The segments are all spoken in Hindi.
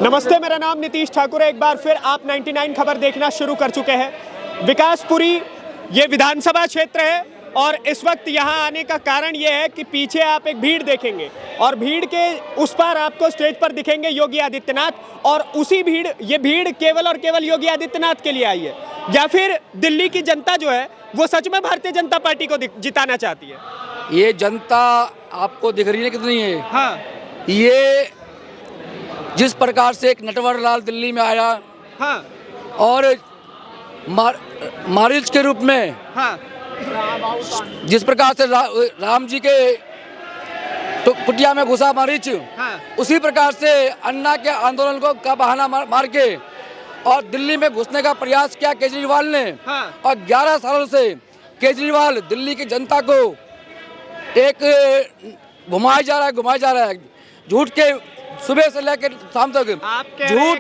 नमस्ते, मेरा नाम नीतीश ठाकुर है। एक बार फिर आप 99 खबर देखना शुरू कर चुके हैं। विकासपुरी ये विधानसभा क्षेत्र है और इस वक्त यहाँ आने का कारण ये है कि पीछे आप एक भीड़ देखेंगे और भीड़ के उस पार आपको स्टेज पर दिखेंगे योगी आदित्यनाथ, और उसी ये भीड़ केवल और केवल योगी आदित्यनाथ के लिए आई है, या फिर दिल्ली की जनता जो है वो सच में भारतीय जनता पार्टी को जिताना चाहती है। ये जनता आपको दिख रही है कितनी है? हाँ, ये जिस प्रकार से एक नटवर लाल दिल्ली में आया, हाँ, और मारीच के रूप में, हाँ, जिस प्रकार से राम जी के तो कुटिया में घुसा मारीच, हाँ, उसी प्रकार से अन्ना के आंदोलन को का बहाना मार के और दिल्ली में घुसने का प्रयास किया केजरीवाल ने। हाँ। और 11 सालों से केजरीवाल दिल्ली की जनता को एक घुमाया जा रहा है झूठ के, सुबह से लेकर शाम तक झूठ।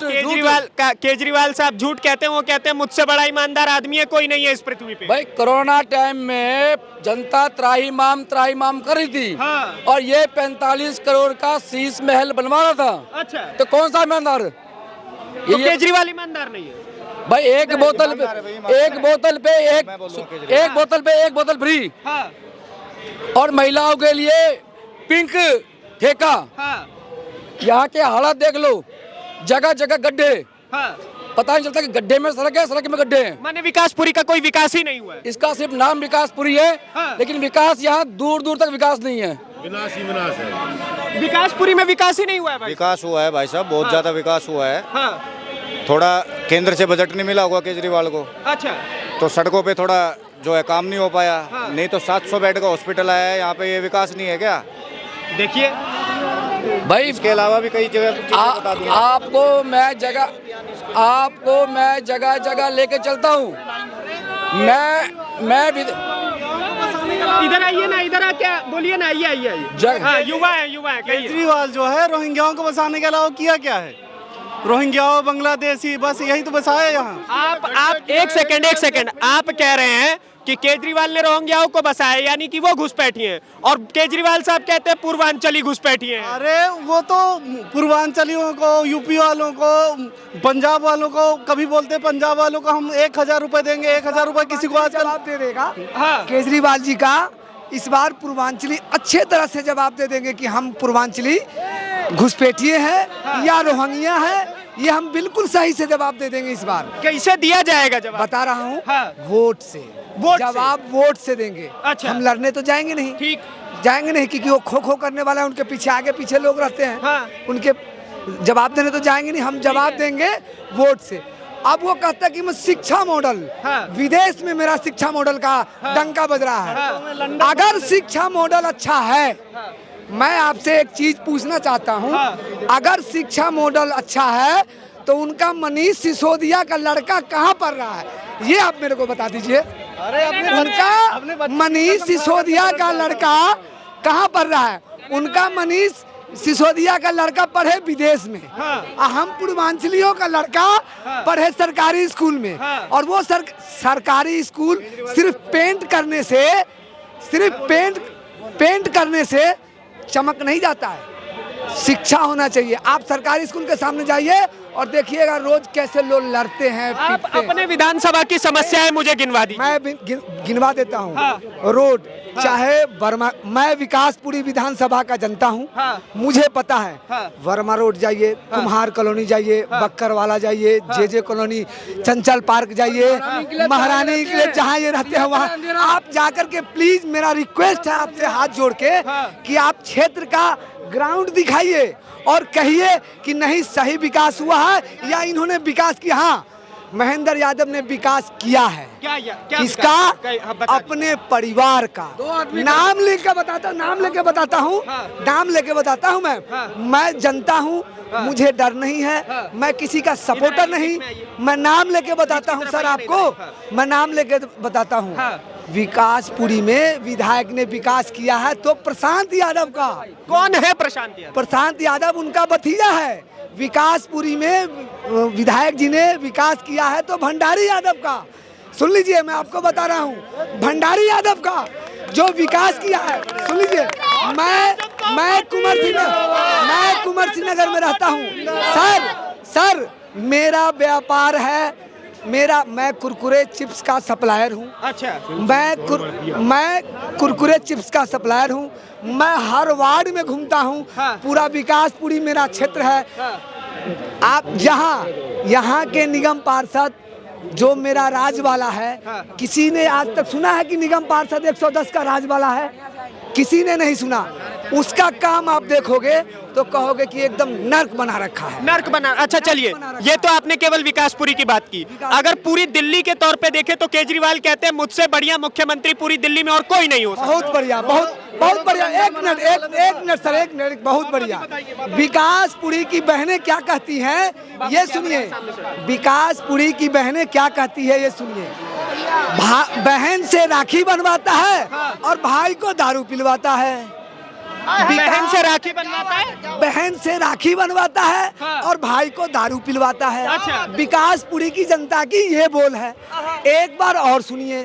केजरीवाल साहब झूठ कहते हैं, वो कहते हैं मुझसे बड़ा ईमानदार आदमी है कोई नहीं है इस पृथ्वी पे। भाई कोरोना टाइम में जनता त्राहिमाम कर रही थी। हाँ। और ये 45 करोड़ का शीश महल बनवा रहा था। अच्छा, तो कौन सा ईमानदार? तो केजरीवाल ईमानदार नहीं है भाई। एक बोतल पे एक बोतल फ्री। हाँ। और महिलाओं के लिए पिंक ठेका। हाँ। यहाँ के हालात देख लो, जगह जगह गड्ढे। हाँ। पता नहीं चलता कि गड्ढे में सड़क है, सड़क में गड्ढे हैं। माने विकासपुरी का कोई विकास ही नहीं हुआ है। इसका सिर्फ नाम विकासपुरी है। हाँ। लेकिन विकास यहाँ दूर दूर तक विकास नहीं है। विनाश ही विनाश है। विकासपुरी में विकास ही नहीं हुआ है भाई। विकास हुआ है भाई साहब, बहुत ज्यादा विकास हुआ है। हाँ। थोड़ा केंद्र से बजट नहीं मिला होगा केजरीवाल को, अच्छा, तो सड़कों पे थोड़ा जो है काम नहीं हो पाया। हाँ। नहीं तो 700 बेड का हॉस्पिटल आया है यहाँ पे, ये विकास नहीं है क्या? देखिए भाई इसके अलावा भी कई जगह बता दूंगा आपको मैं जगह जगह लेके चलता हूँ। मैं इधर आइए ना, इधर आ, क्या बोलिए ना, आइए। हाँ, युवा है कहिए। केजरीवाल जो है रोहिंग्याओं को बसाने के अलावा किया क्या है? रोहिंग्याओं, बांग्लादेशी, बस यही तो बसाया यहाँ। आप एक सेकंड, आप कह रहे हैं कि केजरीवाल ने रोहिंग्याओं को बसाया, यानी कि वो घुसपैठी हैं, और केजरीवाल साहब कहते हैं पूर्वांचली घुसपैठी हैं। अरे वो तो पूर्वांचलियों को, यूपी वालों को, पंजाब वालों को, कभी बोलते पंजाब वालों को हम 1000 रुपए देंगे, 1000 रुपए किसी को आजकल जवाब दे देगा। हाँ। केजरीवाल जी का इस बार पूर्वांचली अच्छे तरह से जवाब दे देंगे कि हम पूर्वांचली घुसपैठिए हैं या रोहिंग्या है, ये हम बिल्कुल सही से जवाब दे देंगे इस बार। कैसे दिया जाएगा जवाब? बता रहा हूँ। हाँ। वोट से जवाब वोट से देंगे। अच्छा। हम लड़ने तो जाएंगे नहीं। ठीक, जाएंगे नहीं, क्योंकि वो खो करने वाला है, उनके पीछे आगे पीछे लोग रहते हैं। हाँ। उनके जवाब देने तो जाएंगे नहीं, हम जवाब देंगे वोट से। अब वो कहता है कि मैं शिक्षा मॉडल, हाँ। विदेश में मेरा शिक्षा मॉडल का डंका बज रहा है। हाँ। अगर शिक्षा मॉडल अच्छा है, मैं आपसे एक चीज पूछना चाहता हूँ। अगर शिक्षा मॉडल अच्छा है तो उनका मनीष सिसोदिया का लड़का कहाँ पढ़ रहा है, ये आप मेरे को बता दीजिए। उनका मनीष सिसोदिया का लड़का कहाँ पढ़ रहा है? उनका मनीष सिसोदिया का लड़का पढ़े विदेश में। हम पूर्वांचलियों का लड़का पढ़े सरकारी स्कूल में। और वो सरकारी स्कूल सिर्फ पेंट करने से चमक नहीं जाता है, शिक्षा होना चाहिए। आप सरकारी स्कूल के सामने जाइए और देखिएगा रोज कैसे लोग लड़ते हैं। आप अपने विधानसभा की समस्याएं मुझे गिनवा दी। मैं गिनवा देता हूँ। रोड, चाहे वर्मा, मैं विकासपुरी विधानसभा का जनता हूँ। मुझे पता है। वर्मा रोड जाइए, कुम्हार कॉलोनी जाइए, बक्करवाला जाइए, जे कॉलोनी, चंचल पार्क जाइए, महारानी के लिए जहाँ ये रहते हैं वहाँ आप जाकर के प्लीज, मेरा रिक्वेस्ट है आपसे हाथ जोड़ के कि आप क्षेत्र का ग्राउंड दिखाइए और कहिए कि नहीं सही विकास हुआ है या इन्होंने विकास किया। हाँ, महेंद्र यादव ने विकास किया है। क्या इसका अपने परिवार का नाम लेके बताता हूँ। मैं जनता हूँ, मुझे डर नहीं है, मैं किसी का सपोर्टर नहीं। मैं नाम लेके बताता हूँ सर आपको, मैं नाम लेके बताता हूँ। विकासपुरी में विधायक ने विकास किया है तो प्रशांत यादव का। कौन है प्रशांत यादव? प्रशांत यादव उनका भतीजा है। विकासपुरी में विधायक जी ने विकास किया है तो भंडारी यादव का। सुन लीजिए, मैं आपको बता रहा हूँ, भंडारी यादव का जो विकास किया है। सुन लीजिए, मैं कुंवर सिंह नगर में रहता हूँ सर। सर मेरा व्यापार है, मैं कुरकुरे चिप्स का सप्लायर हूँ। अच्छा, मैं कुरकुरे चिप्स का सप्लायर हूँ। मैं हर वार्ड में घूमता हूँ। हाँ। पूरा विकासपुरी मेरा क्षेत्र है। आप यहाँ के निगम पार्षद जो मेरा राज वाला है, किसी ने आज तक सुना है कि निगम पार्षद 110 का राज वाला है? किसी ने नहीं सुना। उसका काम आप देखोगे तो कहोगे कि एकदम नर्क बना रखा है। नर्क बना। अच्छा चलिए, ये तो आपने केवल विकासपुरी की बात की। अगर पूरी दिल्ली के तौर पे देखें तो केजरीवाल कहते हैं मुझसे बढ़िया मुख्यमंत्री पूरी दिल्ली में और कोई नहीं हो सकता। बहुत बढ़िया, बहुत बढ़िया। एक मिनट सर, एक मिनट। बहुत बढ़िया। विकासपुरी की बहनें क्या कहती हैं ये सुनिए। विकासपुरी की बहनें क्या कहती है ये सुनिए। बहन से राखी बनवाता है और भाई को दारू पिलवाता है। बहन से राखी बनवाता है, बहन से राखी बनवाता है और भाई को दारू पिलवाता है। अच्छा। विकासपुरी की जनता की ये बोल है। एक बार और सुनिए,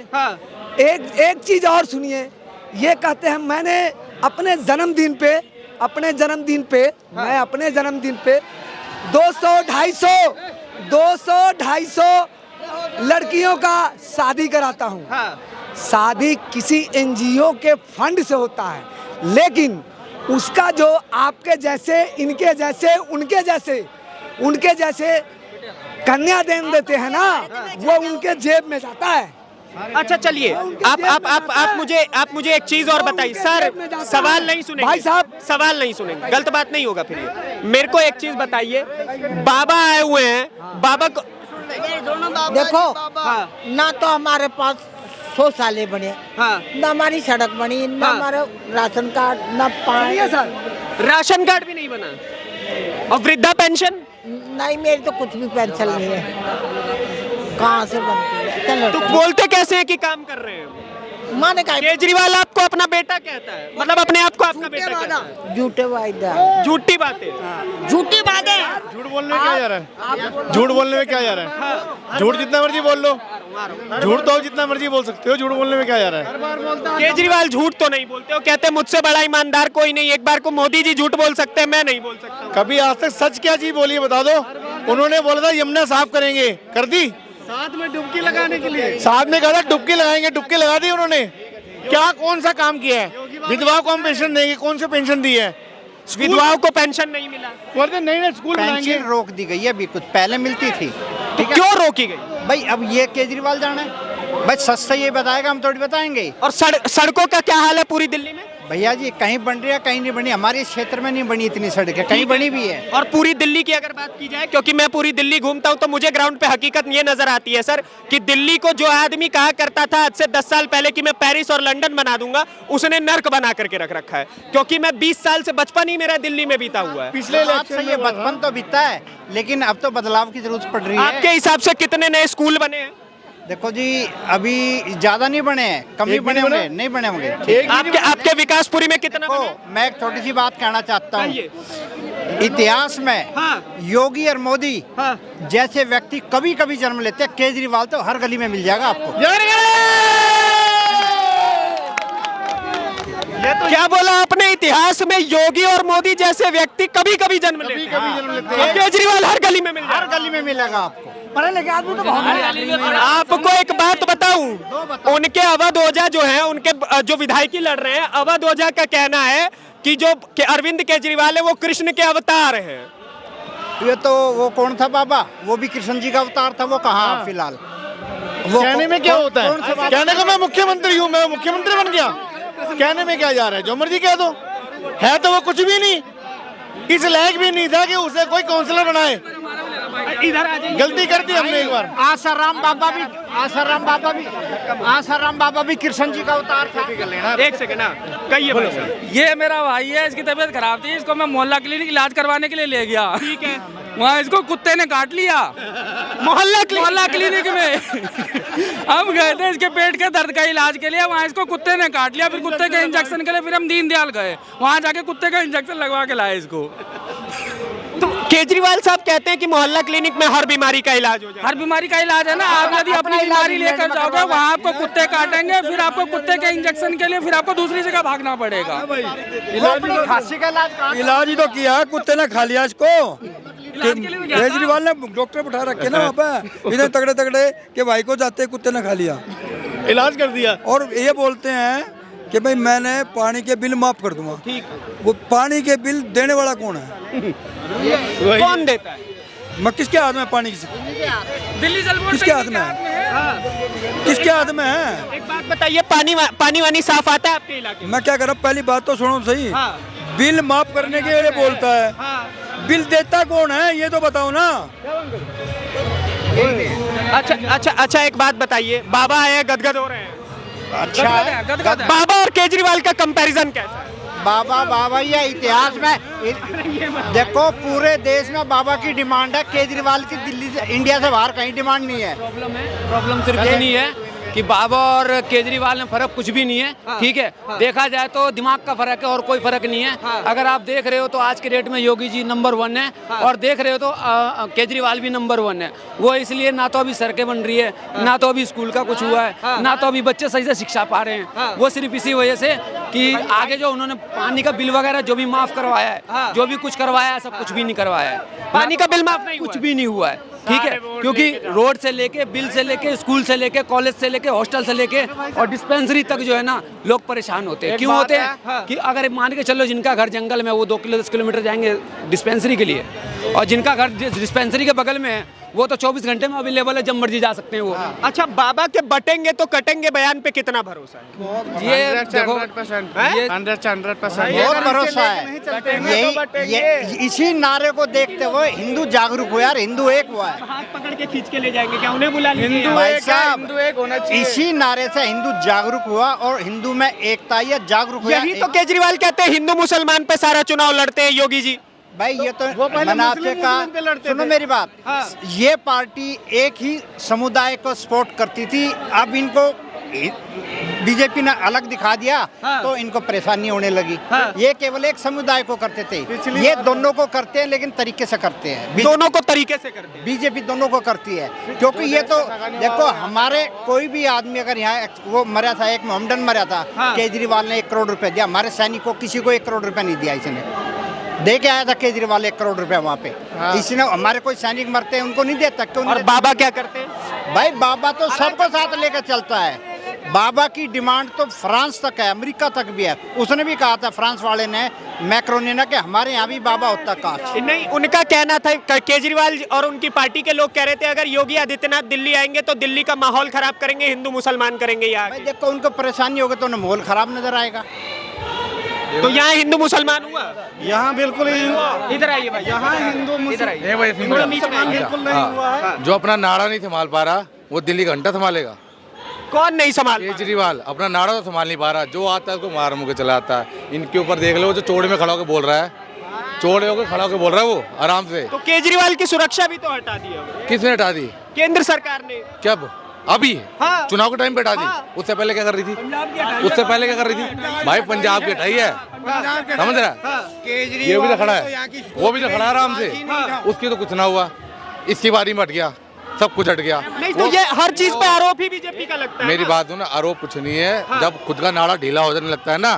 एक चीज और सुनिए। ये कहते हैं मैंने अपने जन्मदिन पे 200-250 लड़कियों का शादी कराता हूँ। शादी किसी एनजीओ के फंड से होता है, लेकिन उसका जो आपके जैसे, इनके जैसे, उनके जैसे कन्यादान देते हैं ना, वो उनके जेब में जाता है। अच्छा चलिए, आप मुझे एक चीज और बताइए सर। सवाल नहीं सुनेंगे भाई साहब, सवाल नहीं सुनेंगे, गलत बात नहीं होगा फिर ये। मेरे को एक चीज बताइए, बाबा आए हुए हैं, बाबा को देखो ना तो हमारे पास 100 सालें बने, ना हमारी सड़क बनी, ना हमारा राशन कार्ड, ना पानी। राशन कार्ड भी नहीं बना और वृद्धा पेंशन नहीं, मेरी तो कुछ भी पेंशन नहीं है। कहाँ से बनती है? चलो तो बोलते कैसे है कि काम कर रहे हैं? माने का केजरीवाल आपको अपना बेटा कहता है, मतलब अपने आप को आपका बेटा कहता है। झूठे वायदा, झूठी बातें, झूठी बातें। झूठ बोलने में क्या जा रहा है? झूठ बोलने में क्या जा रहा है? झूठ जितना मर्जी बोल लो, झूठ तो जितना मर्जी बोल सकते हो, झूठ बोलने में क्या जा रहा है? केजरीवाल झूठ तो नहीं बोलते, वो कहते हैं मुझसे बड़ा ईमानदार कोई नहीं। एक बार को मोदी जी झूठ बोल सकते हैं, मैं नहीं बोल सकता। कभी आज तक सच क्या चीज बोली है बता दो। उन्होंने बोला था यमुना साफ करेंगे, कर दी। साथ में डुबकी लगाने के लिए, साथ में कहा था डुबकी लगाएंगे, डुबकी लगा दी उन्होंने। क्या कौन सा काम किया है? विधवाओं को हम पेंशन देंगे, कौन सी पेंशन दी है? विधवाओं को पेंशन नहीं मिला, बोलते नहीं स्कूल बनाएंगे। पेंशन रोक दी गई है, अभी कुछ पहले मिलती थी। तो क्यों रोकी गई? भाई अब ये केजरीवाल जाना है, भाई सच से ये बताएगा, हम थोड़ी बताएंगे। और सड़कों का क्या हाल है पूरी दिल्ली में? भैया जी कहीं बन रही है, कहीं नहीं बनी। हमारे इस क्षेत्र में नहीं बनी इतनी सड़कें, कहीं बनी भी है। और पूरी दिल्ली की अगर बात की जाए, क्योंकि मैं पूरी दिल्ली घूमता हूं, तो मुझे ग्राउंड पे हकीकत ये नजर आती है सर कि दिल्ली को जो आदमी कहा करता था आज से 10 साल पहले कि मैं पेरिस और लंदन बना दूंगा, उसने नर्क बना करके रख रखा है। क्योंकि मैं 20 साल से बचपन ही मेरा दिल्ली में बीता हुआ है। पिछले इलेक्शन से ये बचपन तो बीता है, लेकिन अब तो बदलाव की जरूरत पड़ रही है। आपके हिसाब से कितने नए स्कूल बने हैं? देखो जी अभी ज्यादा नहीं बने हैं, कम ही बने होंगे, नहीं बने होंगे। आपके विकासपुरी में कितना बने? मैं एक छोटी सी बात कहना चाहता हूँ। इतिहास में योगी और मोदी जैसे व्यक्ति कभी कभी जन्म लेते हैं, केजरीवाल तो हर गली में मिल जाएगा आपको। क्या बोला आपने? इतिहास में योगी और मोदी जैसे व्यक्ति कभी कभी जन्म लेते हैं, केजरीवाल हर गली में मिल जाएगा। हर गली में मिलेगा आपको। पढ़े लिखे आदमी तो बहुत। आपको एक बात बताऊं, उनके अवध ओझा जो है, उनके जो विधायकी लड़ रहे हैं, अवध ओझा का कहना है कि जो अरविंद केजरीवाल है वो कृष्ण के अवतार हैं। ये तो वो कौन था बाबा? वो भी कृष्ण जी का अवतार था। वो कहाँ फिलहाल? वो कहने में क्या होता है? कहने का मैं मुख्यमंत्री हूँ, मैं मुख्यमंत्री बन गया। कहने में क्या जा रहा है? जो मर्जी कह दो। है तो वो कुछ भी नहीं, इस लायक भी नहीं था कि उसे कोई काउंसलर बनाए। इधर आ जाइए। गलती कर दी हमने एक बार। आसाराम बाबा भी कृष्ण जी का अवतार था। एक सेकंड, कहिए भाई साहब। ये मेरा भाई है, इसकी तबीयत खराब थी, इसको मैं मोहल्ला क्लिनिक इलाज करवाने के लिए ले गया। ठीक है। वहाँ इसको कुत्ते ने काट लिया मोहल्ला क्लिनिक में। हम गए थे इसके पेट के दर्द का इलाज के लिए, वहाँ इसको कुत्ते ने काट लिया। फिर कुत्ते के इंजेक्शन के लिए फिर हम दीनदयाल गए, वहाँ जाके कुत्ते का इंजेक्शन लगवा के लाए इसको। तो केजरीवाल साहब कहते हैं कि मोहल्ला क्लिनिक में हर बीमारी का इलाज हो जाए। हर बीमारी का इलाज है ना। आप यदि अपनी बीमारी लेकर जाओगे, वहाँ आपको कुत्ते काटेंगे, फिर आपको कुत्ते के इंजेक्शन के लिए फिर आपको दूसरी जगह भागना पड़ेगा। खांसी का इलाज इलाज ही तो किया, कुत्ते ने खा लिया इसको। केजरीवाल ने डॉक्टर बैठा रखे ना वहाँ पे इतने तगड़े तगड़े कि भाई को जाते कुत्ते ने खा लिया, इलाज कर दिया। और ये बोलते हैं कि भाई मैंने पानी के बिल माफ कर दूंगा। ठीक। वो पानी के बिल देने वाला कौन है? कौन देता है? मैं किसके हाथ में पानी दिल्ली जल बोर्ड किसके हाथ में है? किसके हाथ में है? एक बात बताइए, पानी वानी साफ आता है आपके इलाके में? मैं क्या कर रहा हूँ, पहली बात तो सुनो सही। हाँ। बिल माफ करने के लिए बोलता है, बिल देता कौन है ये तो बताओ ना। अच्छा एक बात बताइए, बाबा आए गदगद हो रहे हैं, अच्छा है। बाबा और केजरीवाल का कंपैरिजन कैसा है? बाबा ये इतिहास में देखो पूरे देश में बाबा की डिमांड है, केजरीवाल की दिल्ली से इंडिया से बाहर कहीं डिमांड नहीं है। प्रॉब्लम सिर्फ इतनी है कि बाबा और केजरीवाल में फर्क कुछ भी नहीं है। ठीक है, देखा जाए तो दिमाग का फर्क है और कोई फर्क नहीं है। अगर आप देख रहे हो तो आज के डेट में योगी जी नंबर 1 है और देख रहे हो तो केजरीवाल भी नंबर 1 है। वो इसलिए ना तो अभी सड़कें बन रही है, ना तो अभी स्कूल का कुछ हुआ है, ना तो अभी बच्चे सही से शिक्षा पा रहे हैं। वो सिर्फ इसी वजह से कि आगे जो उन्होंने पानी का बिल वगैरह जो भी माफ करवाया है, जो भी कुछ करवाया है, सब कुछ भी नहीं करवाया है। पानी का बिल माफ नहीं, कुछ भी नहीं हुआ है। ठीक है, क्योंकि रोड से लेके बिल से लेके स्कूल से लेके कॉलेज से लेके हॉस्टल से लेके और डिस्पेंसरी तक जो है ना लोग परेशान होते हैं। क्यों होते हैं कि अगर मान के चलो जिनका घर जंगल में वो 2 किलोमीटर जाएंगे डिस्पेंसरी के लिए, और जिनका घर डिस्पेंसरी के बगल में है वो तो 24 घंटे में अवेलेबल है, जब मर्जी जा सकते हैं वो। अच्छा, बाबा के बटेंगे तो कटेंगे बयान पे कितना भरोसा है? ये देखो, 100% बहुत भरोसा है। ये इसी नारे को देखते हुए हिंदू जागरूक हुआ यार, हिंदू एक हुआ है। हाथ पकड़ के खींच के ले जाएंगे क्या? उन्हें बुला लीजिए। भाई साहब, इसी नारे से हिंदू जागरूक हुआ और हिंदू में एकता या जागरूक हुआ। यही तो केजरीवाल कहते हैं हिंदू मुसलमान पे सारा चुनाव लड़ते हैं योगी जी। भाई ये तो मैंने आपसे कहा, सुनो मेरी बात। ये पार्टी एक ही समुदाय को सपोर्ट करती थी, अब इनको बीजेपी ने अलग दिखा दिया तो इनको परेशानी होने लगी। ये केवल एक समुदाय को करते थे, ये दोनों को करते हैं लेकिन तरीके से करते हैं। दोनों को तरीके से करते हैं, बीजेपी दोनों को करती है। क्योंकि ये तो देखो, हमारे कोई भी आदमी अगर यहाँ वो मरा था, एक मोहम्मदन मरा था, केजरीवाल ने 1 करोड़ रुपए दिया। हमारे सैनिक को किसी को 1 करोड़ रुपए नहीं दिया, इसने दे के आया था केजरीवाल 1 करोड़ रुपए वहाँ पे। इसने हमारे कोई सैनिक मरते हैं उनको नहीं देता। क्यों? और बाबा क्या करते हैं? भाई बाबा तो सबको साथ लेकर चलता है। बाबा की डिमांड तो फ्रांस तक है, अमेरिका तक भी है। उसने भी कहा था, फ्रांस वाले ने, मैक्रोन ने, कि हमारे यहाँ भी बाबा होता काश। नहीं, उनका कहना था, केजरीवाल और उनकी पार्टी के लोग कह रहे थे अगर योगी आदित्यनाथ दिल्ली आएंगे तो दिल्ली का माहौल खराब करेंगे, हिंदू मुसलमान करेंगे। यहाँ भाई देखो, उनको परेशानी होगी तो उन्हें माहौल खराब नजर आएगा। तो यहाँ हिंदू मुसलमान हुआ? यहाँ बिल्कुल इधर आइए भाई, यहाँ हिंदू मुसलमान बिल्कुल नहीं हुआ है। जो अपना नाड़ा नहीं संभाल पा रहा वो दिल्ली घंटा संभालेगा। कौन नहीं संभाल? केजरीवाल अपना नाड़ा तो संभाल नहीं पा रहा, जो आता है उसको मार मुँह के चलाता है। इनके ऊपर देख लो, जो चौड़े में खड़ा होकर बोल रहा है, चौड़े होकर खड़ा होकर बोल रहा है वो आराम से। तो केजरीवाल की सुरक्षा भी तो हटा दी है। किसने हटा दी? केंद्र सरकार ने। क्या अभी? हाँ। चुनाव के टाइम पे हटा दी। उससे पहले क्या कर रही थी? उससे पहले क्या कर रही थी? भाई पंजाब की हटाई है, समझ रहा है? ये भी तो खड़ा है, वो भी तो खड़ा है आराम से, उसकी तो कुछ ना हुआ। इसकी बारी में हट गया, सब कुछ हट गया। नहीं तो ये हर चीज पे आरोप ही बीजेपी का लगता है। मेरी बात सुनो ना, आरोप कुछ नहीं है। जब खुद का नाड़ा ढीला हो जाने लगता है ना,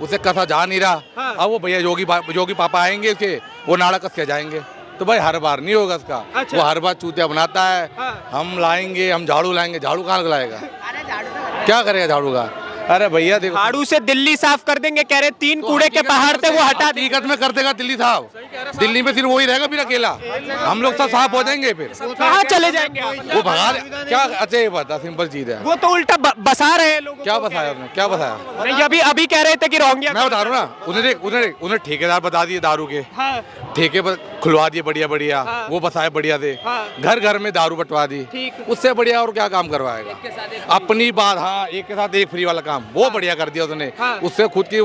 उसे कसा जा नहीं रहा। अब वो भैया योगी पापा आएंगे उसके, वो नाड़ा कस के जाएंगे। तो भाई हर बार नहीं होगा उसका। अच्छा। वो हर बार चूतिया बनाता है। हम लाएंगे, हम झाड़ू लाएंगे। झाड़ू कहाँ लाएगा? क्या करेगा झाड़ू का? अरे भैया देखो, झाड़ू से दिल्ली साफ कर देंगे कह रहे, 3 कूड़े के पहाड़ थे वो हटा दी। हकीकत में कर देगा दिल्ली साफ। दिल्ली में सिर्फ वही रहेगा फिर अकेला, हम लोग सब साफ हो जाएंगे। फिर कहाँ चले जाएंगे? वो भगा क्या? अच्छा ये बता, सिंपल चीज है। वो तो उल्टा बसा रहे हैं लोगों। क्या बताया उसने? क्या बताया? नहीं, अभी कह रहे थे कि रोहिंग्या। मैं बता रहा हूँ ना, उन्हें ठेकेदार बता दिए दारू के। ठेके पर खुलवा दिए बढ़िया बढ़िया। वो बसाए बढ़िया से, घर घर में दारू बंटवा दी। उससे बढ़िया और क्या काम करवाएगा? अपनी बात, हाँ, एक के साथ एक फ्री वाला काम वो बढ़िया कर दिया उसने। उससे खुद की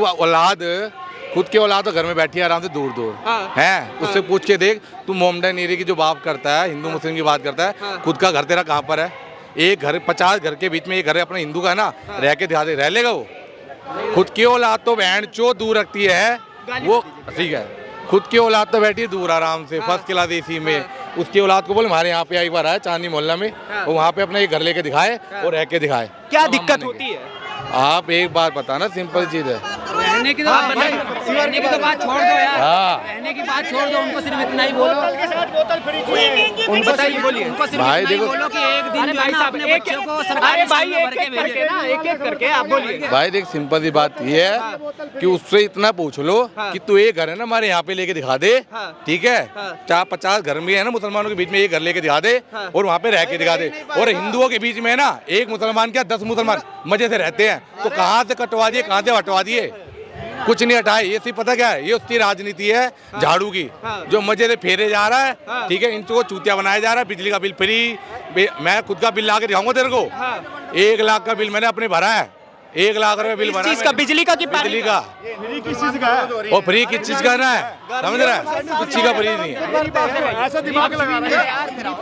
औलाद तो घर में बैठी है आराम से, दूर है। उससे पूछ के देख, तू मोहम्मदन एरिया की जो बात करता है, हिंदू मुस्लिम की बात करता है, खुद का घर तेरा कहाँ पर है? एक घर 50 घर के बीच में एक घर अपने हिंदू का है ना, रह के दिखा दे, रह लेगा वो? खुद की औलाद तो बहन चो दूर रखती है वो, ठीक है। खुद की औलाद तो बैठी है दूर आराम से, फर्स्ट क्लास एसी में। उसकी औलाद को बोले हमारे यहाँ पे एक बार आया चांदनी मोहल्ला में, वो वहाँ पे अपना एक घर लेके दिखाए और रह के दिखाए। क्या दिक्कत होती है? आप एक बात बताना, सिंपल चीज है। रहने की तो बात छोड़ दो यार, रहने की बात छोड़ दो, उनको सिर्फ इतना ही बोलो, उनको बताइए, बोलिए उनको सिर्फ भाई इतना ही देखो, बोलो कि एक दिन जो है ना अपने बच्चों को सरकारी स्कूल में भर के भेजिए ना, एक करके आप बोलिए। भाई देख सिंपल सी बात ये है कि उससे इतना पूछ लो कि तू एक घर है ना हमारे यहाँ पे लेके दिखा दे, ठीक है, 4-50 घर में है ना मुसलमानों के बीच में एक घर लेके दिखा दे और वहाँ पे रह के दिखा दे, और हिंदुओं के बीच में है ना एक मुसलमान क्या 10 मुसलमान मजे से रहते हैं, तो कहाँ से कटवा दिए, कहाँ से हटवा दिए, कुछ नहीं हटाए। ये सिर्फ पता क्या है, ये उसकी राजनीति है झाड़ू की, जो मजे से फेरे जा रहा है, ठीक है, इनको चूतिया बनाया जा रहा है। बिजली का बिल फ्री, मैं खुद का बिल ला के दिखाऊंगा तेरे को, 1 लाख का बिल मैंने अपने भरा है, 1 लाख रुपए बिल भरा है। बिजली का कि बिजली का फ्री किस चीज का है? और फ्री किस चीज का ना है, समझ रहा है, कुछ का फ्री नहीं है। ऐसा दिमाग लगा रहे हैं,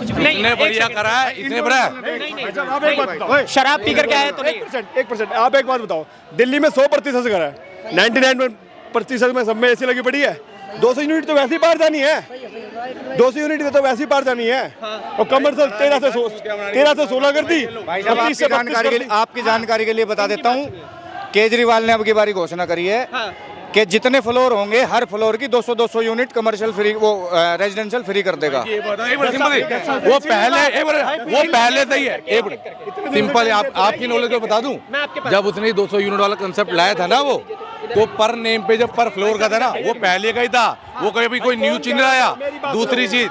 इतने बढ़िया करा है, इतने बड़ा शराब पी करके आए तो नहीं। 1% आप एक बात बताओ, दिल्ली में 100% घर है, 99% में सब में एसी लगी पड़ी है, 200 यूनिट तो वैसे ही बाहर जानी है, 200 यूनिट तो वैसे ही बाहर जानी है, और कमर्शियल 13 से 16 कर दी। भाई साहब आपकी जानकारी के लिए बता देता हूँ, केजरीवाल ने अब की बारी घोषणा करी है कि जितने फ्लोर होंगे हर फ्लोर की 200 यूनिट कमर्शियल फ्री, वो रेजिडेंशियल फ्री कर देगा। वो पहले से ही है। सिंपल है, आपकी नॉलेज को बता दूं, जब उसने 200 यूनिट वाला कंसेप्ट लाया था ना, वो तो पर नेम पे जब पर फ्लोर का था ना, वो पहले का ही था, वो कभी कोई न्यू चीज नहीं आया। दूसरी चीज,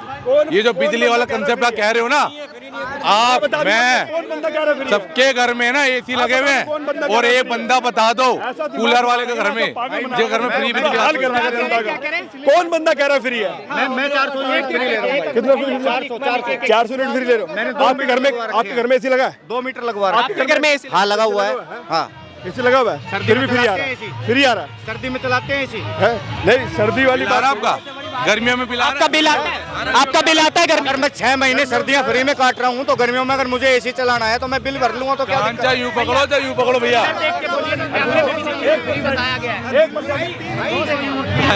ये जो बिजली वाला कंसेप्ट आप कह रहे हो ना, आप मैं सबके घर में ना एसी लगे हुए हैं, और एक बंदा बता दो कूलर वाले के घर में, जो घर में फ्री बिजली, कौन बंदा कह रहा है फ्री है? मैं 400 यूनिट फ्री ले रहा हूँ। कितना फ्री? 400 यूनिट फ्री ले रहे हो? आपके घर में एसी लगा है? 2 मीटर लगवा रहा आपके घर में एसी? हाँ लगा हुआ है, हाँ एसी लगा हुआ है, फिर भी फ्री आ रहा है, फ्री आ रहा है। सर्दी में चलाते हैं एसी? नहीं, सर्दी वाली बिल आ रहा है आपका, गर्मियों में बिल आ रहा है? आपका बिल आता है? आपका बिल आता है घर में? अगर मैं 6 महीने सर्दियाँ फ्री में काट रहा हूँ, तो गर्मियों में अगर मुझे एसी चलाना है तो मैं बिल भर लूंगा, तो क्या दिक्कत है? चाहे यूं पकड़ो भैया।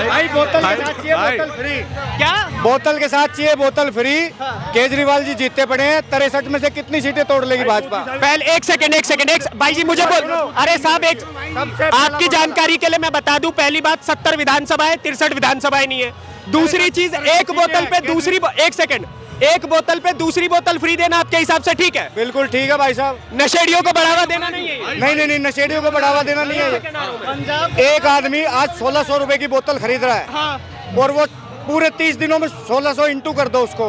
भाई बोतल के साथ चाहिए बोतल फ्री। क्या बोतल के साथ चाहिए बोतल फ्री। केजरीवाल जी जीतते पड़े हैं, 63 में से कितनी सीटें तोड़ लेगी भाजपा? पहले एक सेकंड भाई जी मुझे बोल, अरे साहब एक आपकी जानकारी के लिए मैं बता दूं, पहली बात 70 विधानसभाएं, 63 विधानसभाएं नहीं है। दूसरी चीज, एक बोतल पे दूसरी, एक सेकंड, एक बोतल पे दूसरी बोतल फ्री देना आपके हिसाब से ठीक है? बिल्कुल ठीक है भाई साहब। नशेड़ियों को बढ़ावा देना नहीं है? नहीं, नशेड़ियों को बढ़ावा देना नहीं है। एक आदमी आज 1600 रुपए की बोतल खरीद रहा है, और वो पूरे 30 दिनों में 1600 इंटू कर दो उसको,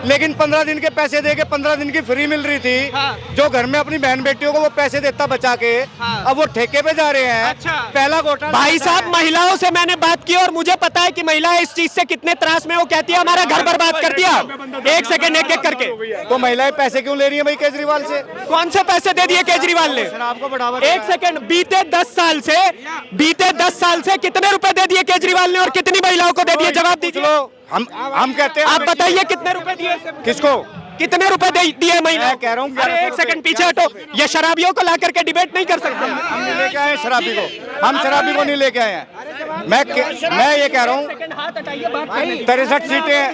लेकिन 15 दिन के पैसे दे के 15 दिन की फ्री मिल रही थी। जो घर में अपनी बहन बेटियों को वो पैसे देता बचा के, अब वो ठेके पे जा रहे हैं। पहला घोटाला भाई साहब, महिलाओं से मैंने बात की और मुझे पता है कि महिलाएं इस चीज से कितने त्रास में, वो कहती है हमारा घर बर्बाद कर दिया। एक सेकंड, एक करके। तो महिलाएं पैसे क्यों ले रही है भाई केजरीवाल से? कौन से पैसे दे दिए केजरीवाल ने? आपको बढ़ावा। एक सेकंड, बीते 10 साल से कितने रुपए दे दिए केजरीवाल ने और कितनी महिलाओं को दे दिए? जवाब दीजिए। हम कहते हैं, आप बताइए कितने रुपए दिए? किसको? कितने रुपए दिए महिला? कह रहा हूँ, अरे एक सेकंड पीछे हटो, ये शराबियों को ला करके डिबेट नहीं कर सकते। हम नहीं लेके आए शराबी को, हम शराबी को नहीं लेके आए हैं। मैं ये कह रहा हूँ, 63 सीटें हैं,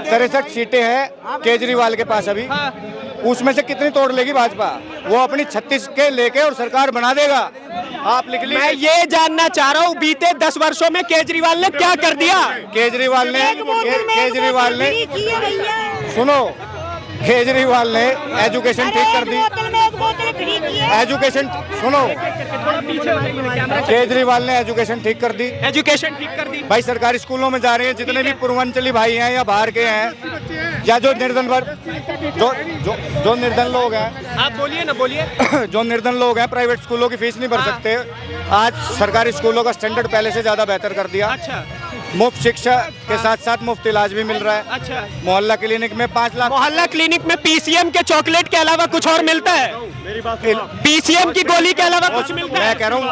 63 सीटें हैं केजरीवाल के पास अभी, उसमें से कितनी तोड़ लेगी भाजपा? वो अपनी 36 के लेके और सरकार बना देगा। आप लिख लीजिए। मैं ये जानना चाह रहा हूँ, बीते 10 वर्षों में केजरीवाल ने क्या कर दिया? केजरीवाल ने सुनो, केजरीवाल ने एजुकेशन ठीक कर दी। एजुकेशन सुनो, केजरीवाल ने एजुकेशन ठीक कर दी। एजुकेशन ठीक कर दी। भाई सरकारी स्कूलों में जा रहे हैं जितने भी पूर्वांचली भाई हैं या बाहर के हैं, या जो निर्धन वर्ग, जो निर्धन लोग हैं, आप बोलिए ना, बोलिए। जो निर्धन लोग हैं, प्राइवेट स्कूलों की फीस नहीं भर सकते, आज सरकारी स्कूलों का स्टैंडर्ड पहले से ज्यादा बेहतर कर दिया। अच्छा। मुफ्त शिक्षा के साथ साथ मुफ्त इलाज भी मिल रहा है। अच्छा। मोहल्ला क्लिनिक में 5 लाख। मोहल्ला क्लिनिक में पीसीएम के चॉकलेट के अलावा कुछ और मिलता है? पीसीएम की गोली के अलावा कुछ मिलता है? मैं कह रहा हूँ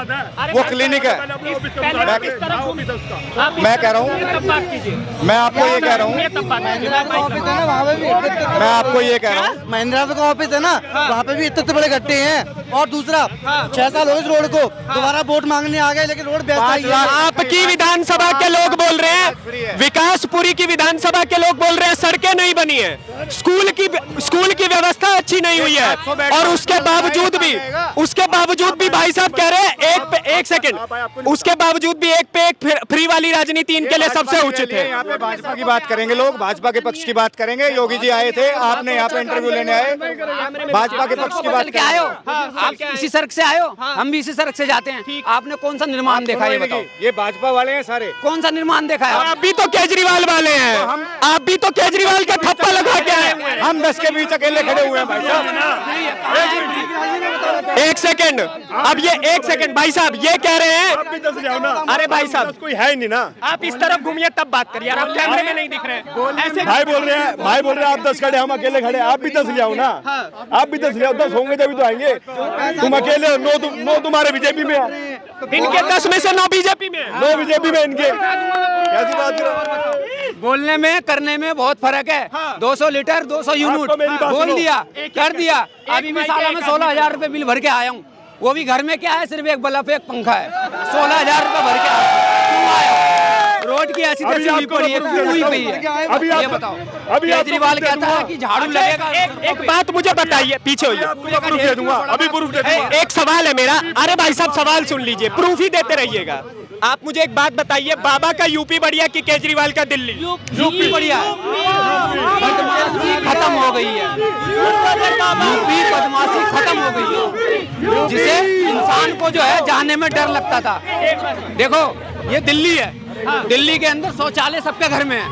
वो क्लिनिक है। मैं कह रहा हूँ, मैं आपको ये कह रहा हूँ, मैं आपको ये कह रहा हूँ, महिंद्रा का ऑफिस है ना, वहाँ पे भी इतने बड़े गड्ढे हैं। और दूसरा 6 साल हो इस रोड को, दोबारा वोट मांगने आ गए, लेकिन रोड बेस्ट। आपकी विधानसभा के लोग बोल बोल रहे हैं, विकासपुरी की विधानसभा के लोग बोल रहे हैं सड़कें नहीं बनी है, स्कूल की व्यवस्था अच्छी नहीं हुई है, और उसके बावजूद भी भाई साहब कह रहे हैं एक सेकंड, उसके बावजूद भी एक पे एक फ्री वाली राजनीति इनके लिए सबसे उचित है। यहाँ पे भाजपा की बात करेंगे लोग, भाजपा के पक्ष की बात करेंगे। योगी जी आए थे, आपने यहाँ पे इंटरव्यू लेने आए, भाजपा के पक्ष की बात क्या आए हो? आप इसी सड़क से आए हो, हम भी इसी सड़क से जाते हैं। आपने कौन सा निर्माण देखा है बताओ? ये भाजपा वाले हैं सारे। कौन सा निर्माण देखा है? आप भी तो केजरीवाल वाले हैं, आप भी तो केजरीवाल का ठप्पा लगा के आए हैं। हम 10 के बीच अकेले खड़े हुए हैं भाई साहब। एक सेकंड, अब ये एक सेकंड भाई साहब ये कह रहे हैं, अरे भाई साहब कोई है ही नहीं ना, आप इस तरफ घूमिए तब बात करिए, आप कैमरे में नहीं दिख रहे हैं। ऐसे भाई बोल रहे हैं आप 10 खड़े, हम अकेले खड़े, आप भी 10 ले आओ ना, आप भी 10 ले आओ, 10 होंगे तभी तो आएंगे। तुम अकेले हो, 9 तुम्हारे बीजेपी में है, इनके 10 में से 9 बीजेपी में है। 9 बीजेपी में इनके, कैसी बात कर? बोलने में करने में बहुत फर्क है। 200 लीटर 200 यूनिट बोल दिया, कर दिया। अभी मैं साला में 16,000 रुपए बिल भर के आया हूँ, वो भी घर में क्या है, सिर्फ एक बल्ब एक पंखा है, 16,000 रुपए भर के आया। रोड की ऐसी तैसी हुई पड़ी है, हुई पई है। अभी ये बताओ, केजरीवाल कहता है कि झाड़ू लगेगा। एक बात मुझे बताइए, पीछे होइए, प्रूफ दे दूंगा, अभी प्रूफ दे दूंगा। एक सवाल है मेरा, अरे भाई साहब सवाल सुन लीजिए, प्रूफ ही देते रहिएगा। आप मुझे एक बात बताइए, बाबा का यूपी बढ़िया कि केजरीवाल का दिल्ली? यूपी बढ़िया खत्म हो गई है, यूपी बदमाशी खत्म हो गई है, जिसे इंसान को जो है जाने में डर लगता था। देखो ये दिल्ली है, दिल्ली के अंदर शौचालय सबके घर में है।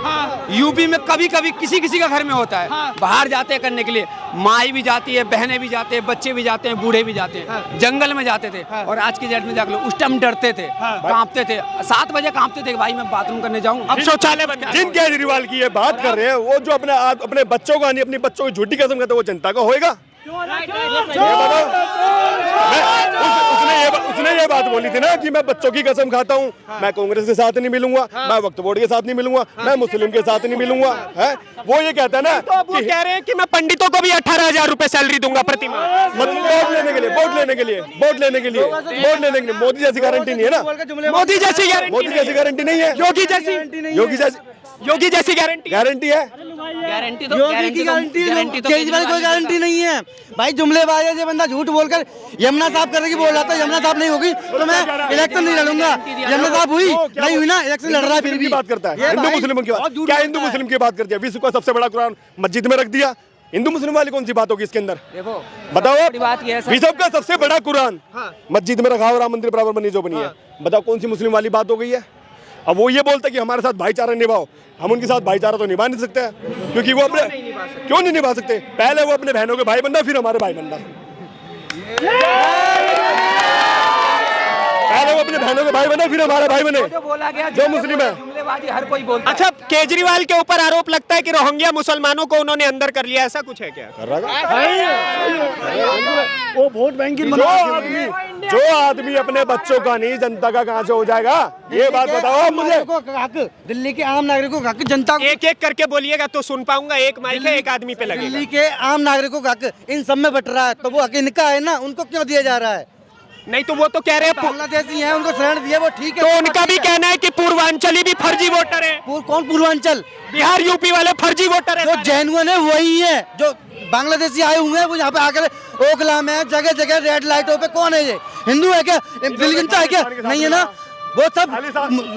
यूपी में कभी कभी किसी का घर में होता है। बाहर जाते हैं करने के लिए, माई भी जाती है, बहनें भी जाते हैं, बच्चे भी जाते हैं, बूढ़े भी जाते हैं। जंगल में जाते थे, और आज की डेट में जाकर उस टाइम डरते थे, कांपते थे, 7 बजे कांपते थे भाई मैं बाथरूम करने जाऊं। अब शौचालय बन गया। जिन केजरीवाल की ये बात कर रहे हैं, वो जो अपने बच्चों का नहीं, अपनी बच्चों की झूठी कसम खाता है, वो जनता का होएगा? उसने ये बात बोली थी ना कि मैं बच्चों की कसम खाता हूँ, मैं कांग्रेस के साथ नहीं मिलूंगा, मैं वक्फ बोर्ड के साथ नहीं मिलूंगा, मैं मुस्लिम के साथ नहीं मिलूंगा, है वो ये कहता है ना। तो अब वो कह रहे हैं कि मैं पंडितों को भी 18,000 रुपए सैलरी दूंगा प्रति माह, मतलब वोट लेने के लिए। मोदी जैसी गारंटी नहीं है ना, मोदी जैसी गारंटी नहीं है, योगी जैसी गारंटी है। गारंटी तो केजरीवाल कोई गारंटी नहीं है भाई, जुमलेबाज है ये बंदा, झूठ बोलकर यमुना साहब करने की बोल रहा था। यमुना साहब नहीं होगी तो मैं इलेक्शन नहीं लड़ूंगा। यमुना साहब हुई नहीं हुई ना, इलेक्शन लड़ रहा है फिर भी बात करता है। हिंदू मुस्लिम की बात, क्या हिंदू मुस्लिम की बात करती है? विश्व का सबसे बड़ा कुरान मस्जिद में रख दिया, हिंदू मुस्लिम वाली कौन सी बात होगी इसके अंदर? देखो बताओ आप, बात ये है विश्व का सबसे बड़ा कुरान मस्जिद में रखा और राम मंदिर बराबर बनी जो बनी है, बताओ कौन सी मुस्लिम वाली बात हो गई है? अब वो ये बोलता है कि हमारे साथ भाईचारा निभाओ, हम उनके साथ भाईचारा तो निभा नहीं सकते, क्योंकि वो अपने क्यों नहीं निभा सकते? पहले वो अपने बहनों के भाई बनना, फिर हमारे भाई बनना। पहले वो अपने बहनों के भाई बने, फिर हमारा भाई बने, जो मुस्लिम है। हर कोई बोलता है। अच्छा, केजरीवाल के ऊपर आरोप लगता है कि रोहिंग्या मुसलमानों को उन्होंने अंदर कर लिया, ऐसा कुछ है क्या? वो वोट बैंक की जो आदमी अपने बच्चों का नहीं, जनता का कहाँ से हो जाएगा? ये बात बताओ आप मुझे। दिल्ली के आम नागरिकों का हक, जनता को एक एक करके बोलिएगा तो सुन पाऊंगा, एक माइक है, एक आदमी पे लगेगा। दिल्ली के आम नागरिकों का हक इन सब में बट रहा है, तो वो हक इनका है ना, उनको क्यों दिया जा रहा है? नहीं तो वो तो कह रहे हैं बांग्लादेशी हैं, उनको शरण दिए, वो ठीक है। तो उनका भी कहना है कि पूर्वांचली भी फर्जी वोटर है। कौन पूर्वांचल? बिहार यूपी वाले फर्जी वोटर है। जो जेन्युइन है वही है, जो बांग्लादेशी आए हुए हैं वो यहाँ पे आकर ओखला में जगह जगह रेड लाइटों पे, कौन है ये? हिंदू है क्या? दिल्ली जनता है क्या? नहीं है ना, वो सब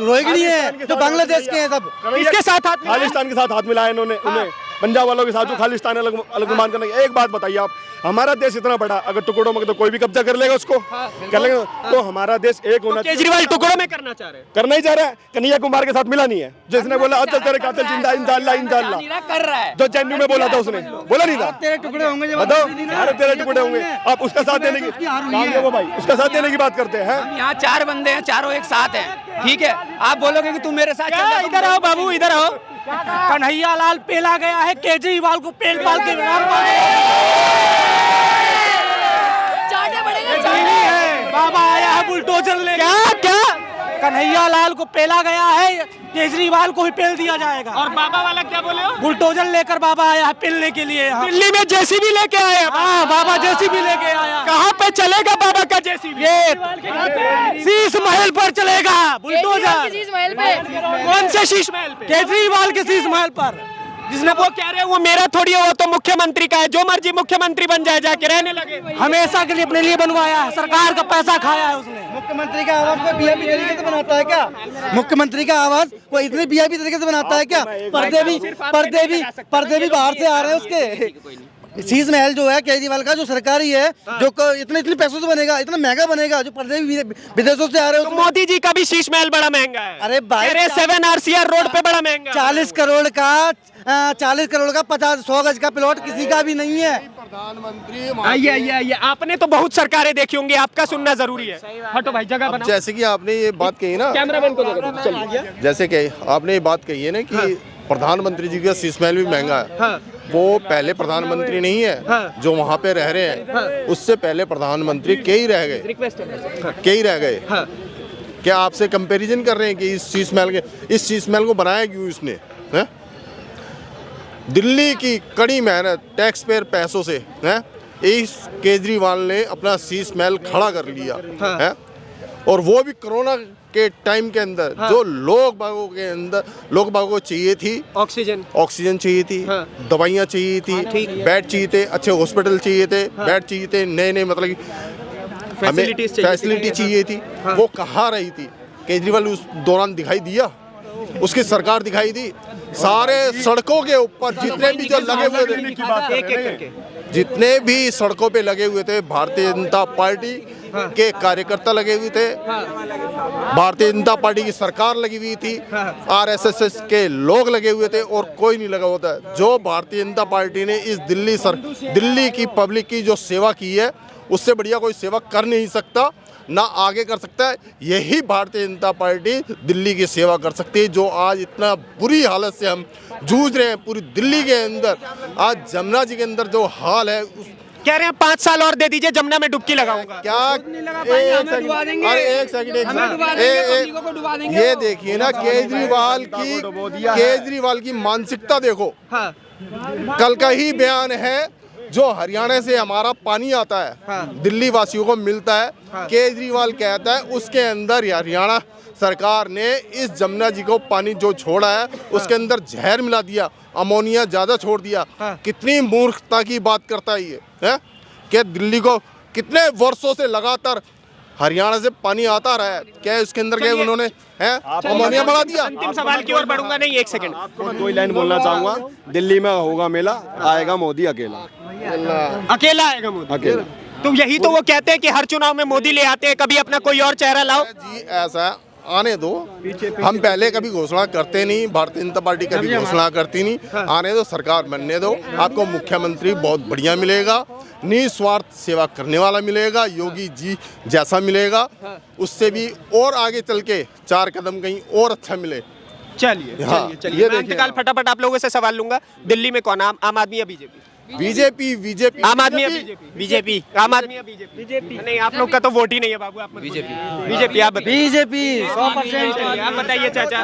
रोहिंग्नी है जो बांग्लादेश के हैं सब। इसके साथ हाथ खालिस्तान के साथ हाथ मिलाया इन्होंने, उन्हें पंजाब वालों के साथ जो खालिस्तान अलग मान करना। एक बात बताइए आप, हमारा देश इतना बड़ा, अगर टुकड़ों में तो कोई भी कब्जा कर लेगा उसको, कर लेगा, तो हमारा देश एक होना। केजरीवाल टुकड़ों में करना चाह रहे हैं, करना ही चाह रहा है। कन्हैया कुमार के साथ मिला नहीं है, जिसने बोला अब तेरे कातिल जिंदा इंशाअल्लाह कर रहा है, जो जेएनयू में बोला था, उसने बोला नहीं था तेरे टुकड़े होंगे, बताओ अरे तेरे टुकड़े होंगे, आप उसका साथ देने की वो भाई उसका साथ देने की बात करते हैं। यहाँ 4 बंदे हैं, चारों एक साथ हैं, ठीक है? आप बोलोगे कि तू मेरे साथ चल, इधर आओ बाबू, इधर आओ। कन्हैया लाल पेला गया है, केजरीवाल को पेल पाल के बाबा आया है बुलडोजर ले। क्या कन्हैया लाल को पेला गया है, केजरीवाल को ही पेल दिया जाएगा। और बाबा वाला क्या बोले हो? बुलडोजर लेकर बाबा आया है पेलने के लिए। दिल्ली में जेसीबी लेके आए हैं। हाँ, बाबा जेसीबी लेके आया। कहाँ पे चलेगा बाबा का जेसीबी? शीश महल पर चलेगा बुलडोजर। शीश महल पे? कौन से शीश महल पे? केजरीवाल के शीश महल पर। जिसने वो कह रहे हैं वो मेरा थोड़ी है, वो तो मुख्यमंत्री का है, जो मर्जी मुख्यमंत्री बन जाए, जाके रहने लगे। हमेशा के लिए अपने लिए बनवाया है, सरकार का पैसा खाया है उसने। मुख्यमंत्री का आवास कोई वीआईपी तरीके से बनाता है क्या? मुख्यमंत्री का आवास कोई इतने वीआईपी तरीके से बनाता है क्या? पर्दे भी बाहर से आ रहे हैं उसके। शीश महल जो है केजरीवाल का, जो सरकारी है, जो इतने पैसों से बनेगा, इतना महंगा बनेगा, जो पर्दे भी विदेशों से आ रहे हैं। तो मोदी जी का भी शीश महल बड़ा महंगा है। अरे भाई 7 RCR रोड पे बड़ा महंगा, 40 करोड़ का 100 गज का प्लॉट किसी का भी नहीं है। प्रधानमंत्री आइए आपने तो बहुत सरकारें देखी होंगी, आपका सुनना जरूरी है। हटो भाई, जगह बनाओ। जैसे कि आपने ये बात कही ना, कैमरामैन को जगह चलिए। जैसे कि आपने ये बात कही है ना कि प्रधानमंत्री जी का शीश महल भी महंगा है। वो पहले प्रधानमंत्री नहीं है जो वहाँ पे रह रहे हैं, उससे पहले प्रधानमंत्री कई रह गए। क्या आपसे कंपैरिजन कर रहे हैं कि इस शीश महल को बनाया क्यों इसने? दिल्ली की कड़ी मेहनत, टैक्स पेयर पैसों से इस केजरीवाल ने अपना शीश महल खड़ा कर लिया है। और वो भी कोरोना के टाइम के अंदर, जो लोग बागों को चाहिए थी, ऑक्सीजन चाहिए थी, दवाइयाँ चाहिए थी, बेड चाहिए थे, अच्छे हॉस्पिटल चाहिए थे, बेड चाहिए थे, नए मतलब फैसिलिटी चाहिए थी, वो कहाँ रही थी? केजरीवाल उस दौरान दिखाई दिया? उसकी सरकार दिखाई दी? सारे सड़कों के ऊपर जितने भी जो लगे हुए थे, जितने भी सड़कों पे लगे हुए थे, भारतीय जनता पार्टी के कार्यकर्ता लगे हुए थे, भारतीय जनता पार्टी की सरकार लगी हुई थी, RSS के लोग लगे हुए थे, और कोई नहीं लगा होता है। जो भारतीय जनता पार्टी ने इस दिल्ली की पब्लिक की जो सेवा की है, उससे बढ़िया कोई सेवा कर नहीं सकता, ना आगे कर सकता है। यही भारतीय जनता पार्टी दिल्ली की सेवा कर सकती है, जो आज इतना बुरी हालत से हम जूझ रहे हैं पूरी दिल्ली के अंदर। आज जमुना जी के अंदर जो हाल है, कह रहे हैं 5 साल और दे दीजिए, जमुना में डुबकी लगाऊंगा। क्या? एक सेकंड, ये देखिए ना, केजरीवाल की मानसिकता देखो। कल का ही बयान है, जो हरियाणा से हमारा पानी आता है, दिल्ली वासियों को मिलता है, केजरीवाल कहता है उसके अंदर हरियाणा सरकार ने इस जमुना जी को पानी जो छोड़ा है उसके अंदर जहर मिला दिया, अमोनिया ज्यादा छोड़ दिया। कितनी मूर्खता की बात करता है ये है? कि दिल्ली को कितने वर्षों से लगातार हरियाणा से पानी आता रहा है, क्या उसके अंदर क्या उन्होंने अमोनिया बढ़ा दिया? अंतिम सवाल की ओर बढ़ूंगा, नहीं 1 सेकंड। आपको कोई लाइन बोलना चाहूंगा, दिल्ली में होगा मेला, आएगा मोदी अकेला आएगा मोदी अकेला। तो यही तो वो कहते हैं कि हर चुनाव में मोदी ले आते हैं, कभी अपना कोई और चेहरा लाओ। जी ऐसा आने दो, हम पहले कभी घोषणा करते नहीं, भारतीय जनता पार्टी कभी घोषणा करती नहीं, आने दो, सरकार बनने दो, आपको मुख्यमंत्री बहुत बढ़िया मिलेगा, निस्वार्थ सेवा करने वाला मिलेगा, योगी जी जैसा मिलेगा, उससे भी और आगे चल के 4 कदम कहीं और अच्छा मिले। चलिए मैं इंतकाल फटाफट आप लोगों से सवाल लूंगा। दिल्ली में कौन, आम आदमी या बीजेपी? बीजेपी आम आदमी या बीजेपी? आम आदमी या बीजेपी? नहीं, आप लोग का तो वोट ही नहीं है बाबू, आप बीजेपी आप बीजेपी 100%। आप बताइए चाचा।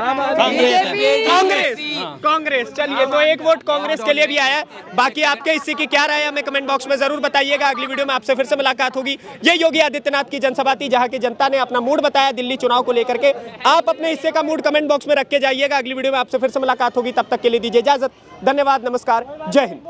कांग्रेस। चलिए, तो एक वोट कांग्रेस के लिए भी आया है। बाकी आपके हिस्से की क्या राय है हमें कमेंट बॉक्स में जरूर बताइएगा। अगली वीडियो में आपसे फिर से मुलाकात होगी। ये योगी आदित्यनाथ की जनसभा थी, जहाँ की जनता ने अपना मूड बताया दिल्ली चुनाव को लेकर के। आप अपने हिस्से का मूड कमेंट बॉक्स में रख के जाइएगा। अगली वीडियो में आपसे फिर से मुलाकात होगी, तब तक के लिए दीजिए इजाजत। धन्यवाद, नमस्कार, जय हिंद।